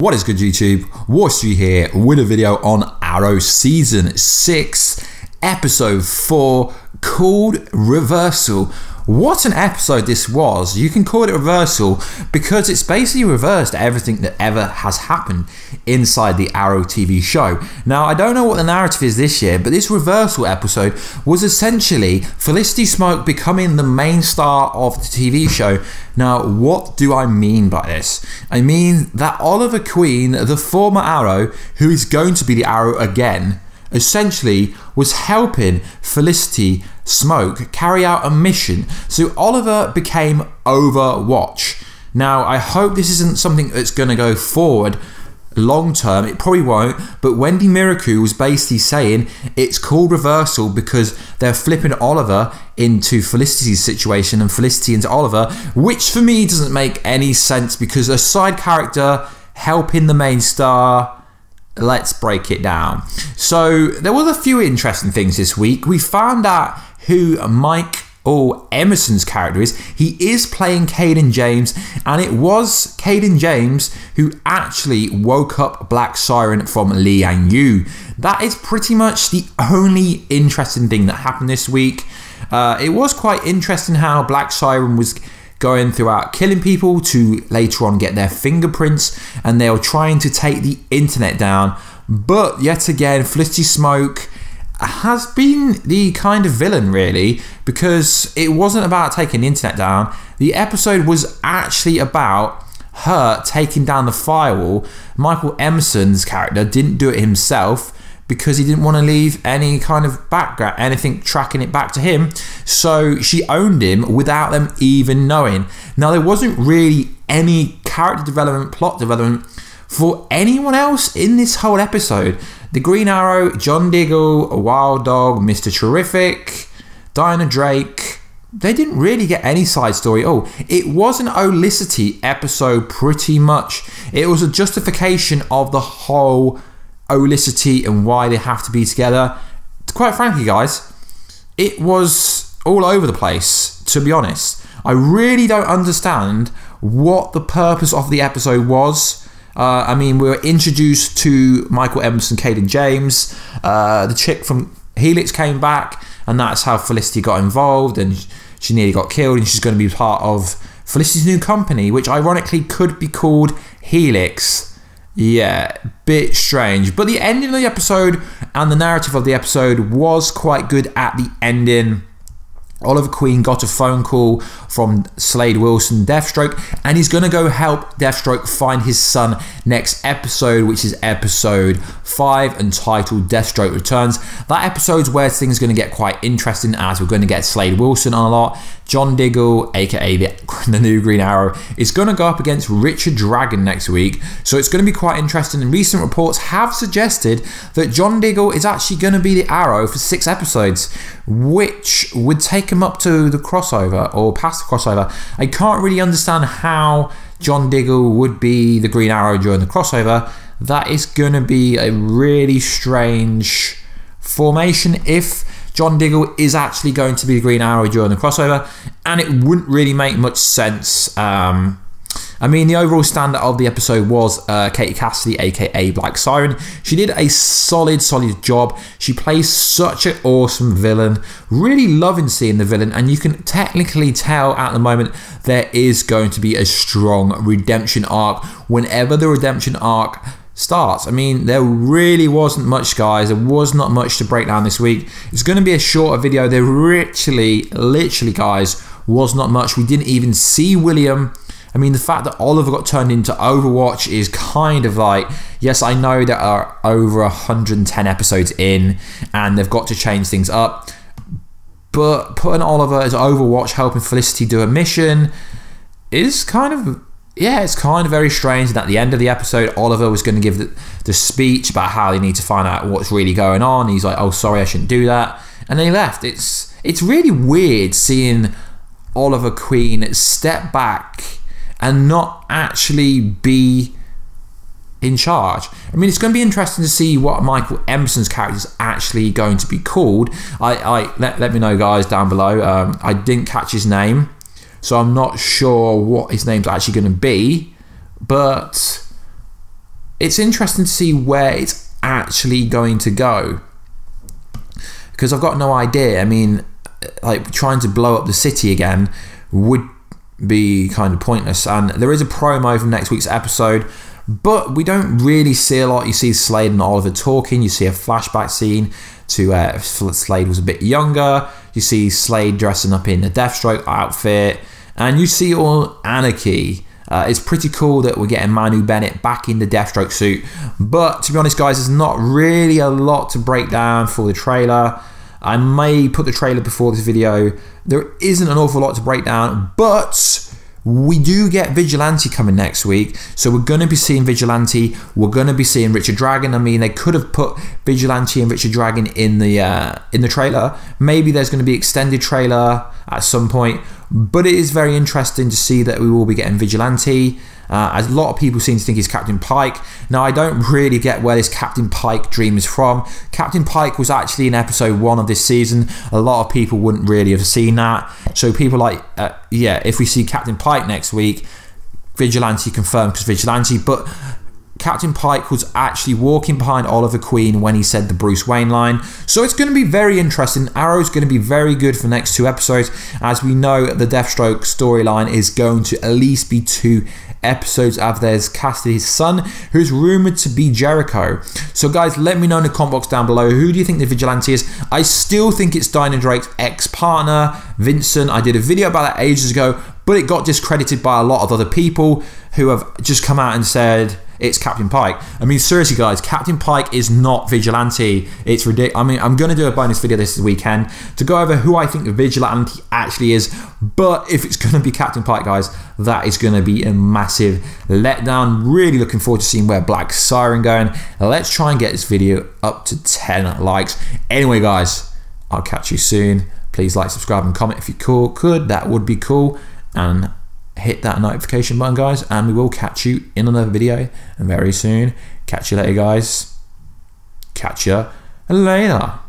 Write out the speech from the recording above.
What is good, YouTube? Warstu here with a video on Arrow Season 6, Episode 4, called Reversal. What an episode this was. You can call it Reversal because it's basically reversed everything that ever has happened inside the Arrow TV show. Now, I don't know what the narrative is this year, but this Reversal episode was essentially Felicity Smoke becoming the main star of the TV show. Now, what do I mean by this? I mean that Oliver Queen, the former Arrow, who is going to be the Arrow again, essentially was helping Felicity Smoke carry out a mission. So Oliver became Overwatch. Now, I hope this isn't something that's going to go forward long term. It probably won't, but Wendy Miracle was basically saying it's called Reversal because they're flipping Oliver into Felicity's situation and Felicity into Oliver, which for me doesn't make any sense because a side character helping the main star. Let's break it down. So there was a few interesting things this week. We found out who Michael Emerson's character is. He is playing Cayden James, and it was Cayden James who actually woke up Black Siren from Liang Yu. That is pretty much the only interesting thing that happened this week. It was quite interesting how Black Siren was going throughout killing people to later on get their fingerprints, and they were trying to take the internet down. But yet again, Felicity Smoke has been the kind of villain really, because it wasn't about taking the internet down. The episode was actually about her taking down the firewall. Michael Emerson's character didn't do it himself because he didn't want to leave any kind of background, anything tracking it back to him. So she owned him without them even knowing. Now, there wasn't really any character development, plot development for anyone else in this whole episode. The Green Arrow, John Diggle, Wild Dog, Mr. Terrific, Diana Drake, they didn't really get any side story. Oh, it was an Olicity episode pretty much. It was a justification of the whole Olicity and why they have to be together. Quite frankly, guys, it was all over the place, to be honest. I really don't understand what the purpose of the episode was. I mean, we were introduced to Michael Emerson, Cayden James. The chick from Helix came back, and that's how Felicity got involved, and she nearly got killed, and she's going to be part of Felicity's new company, which ironically could be called Helix. Yeah, bit strange. But the ending of the episode and the narrative of the episode was quite good at the ending. Oliver Queen got a phone call from Slade Wilson, Deathstroke, and he's going to go help Deathstroke find his son next episode, which is episode 5, entitled Deathstroke Returns. That episode's where things are going to get quite interesting, as we're going to get Slade Wilson on a lot. John Diggle, aka the new Green Arrow, is going to go up against Richard Dragon next week, so it's going to be quite interesting. And recent reports have suggested that John Diggle is actually going to be the Arrow for 6 episodes, which would take him up to the crossover or past the crossover. I can't really understand how John Diggle would be the Green Arrow during the crossover. That is going to be a really strange formation if John Diggle is actually going to be the Green Arrow during the crossover, and it wouldn't really make much sense. I mean, the overall standard of the episode was Katie Cassidy, aka Black Siren. She did a solid job. She plays such an awesome villain. Really loving seeing the villain, and you can technically tell at the moment there is going to be a strong redemption arc whenever the redemption arc starts. I mean, there really wasn't much, guys. There was not much to break down this week. It's going to be a shorter video. There literally, guys, was not much. We didn't even see William. I mean, the fact that Oliver got turned into Overwatch is kind of like, yes, I know there are over 110 episodes in and they've got to change things up, but putting Oliver as Overwatch helping Felicity do a mission is kind of, yeah, it's kind of very strange. And at the end of the episode, Oliver was going to give the speech about how they need to find out what's really going on. He's like, oh, sorry, I shouldn't do that. And then he left. It's really weird seeing Oliver Queen step back and not actually be in charge. I mean, it's going to be interesting to see what Michael Emerson's character is actually going to be called. Let me know, guys, down below. I didn't catch his name, so I'm not sure what his name's actually going to be, but it's interesting to see where it's actually going to go, because I've got no idea. I mean, like, trying to blow up the city again would be kind of pointless. And there is a promo from next week's episode, but we don't really see a lot. You see Slade and Oliver talking. You see a flashback scene to Slade was a bit younger. You see Slade dressing up in a Deathstroke outfit, and you see all anarchy. It's pretty cool that we're getting Manu Bennett back in the Deathstroke suit, but to be honest, guys, there's not really a lot to break down for the trailer. I may put the trailer before this video. There isn't an awful lot to break down, but we do get Vigilante coming next week, so we're going to be seeing Vigilante. We're going to be seeing Richard Dragon. I mean, they could have put Vigilante and Richard Dragon in the trailer. Maybe there's going to be extended trailer at some point, but it is very interesting to see that we will be getting Vigilante. As a lot of people seem to think he's Captain Pike. Now, I don't really get where this Captain Pike dream is from. Captain Pike was actually in episode 1 of this season. A lot of people wouldn't really have seen that. So people like, yeah, if we see Captain Pike next week, Vigilante confirmed because Vigilante, but Captain Pike was actually walking behind Oliver Queen when he said the Bruce Wayne line. So it's going to be very interesting. Arrow's going to be very good for the next 2 episodes. As we know, the Deathstroke storyline is going to at least be 2 episodes after there's casted his son, who's rumored to be Jericho. So guys, let me know in the comment box down below, who do you think the Vigilante is? I still think it's Dinah Drake's ex-partner, Vincent. I did a video about that ages ago, but it got discredited by a lot of other people who have just come out and said it's Captain Pike. I mean, seriously guys, Captain Pike is not Vigilante. It's ridiculous. I mean, I'm going to do a bonus video this weekend to go over who I think the Vigilante actually is, but if it's going to be Captain Pike, guys, that is going to be a massive letdown. Really looking forward to seeing where Black Siren going. Let's try and get this video up to 10 likes. Anyway guys, I'll catch you soon. Please like, subscribe and comment if you could. That would be cool. And hit that notification button, guys, and we will catch you in another video very soon. Catch you later, guys. Catch you later.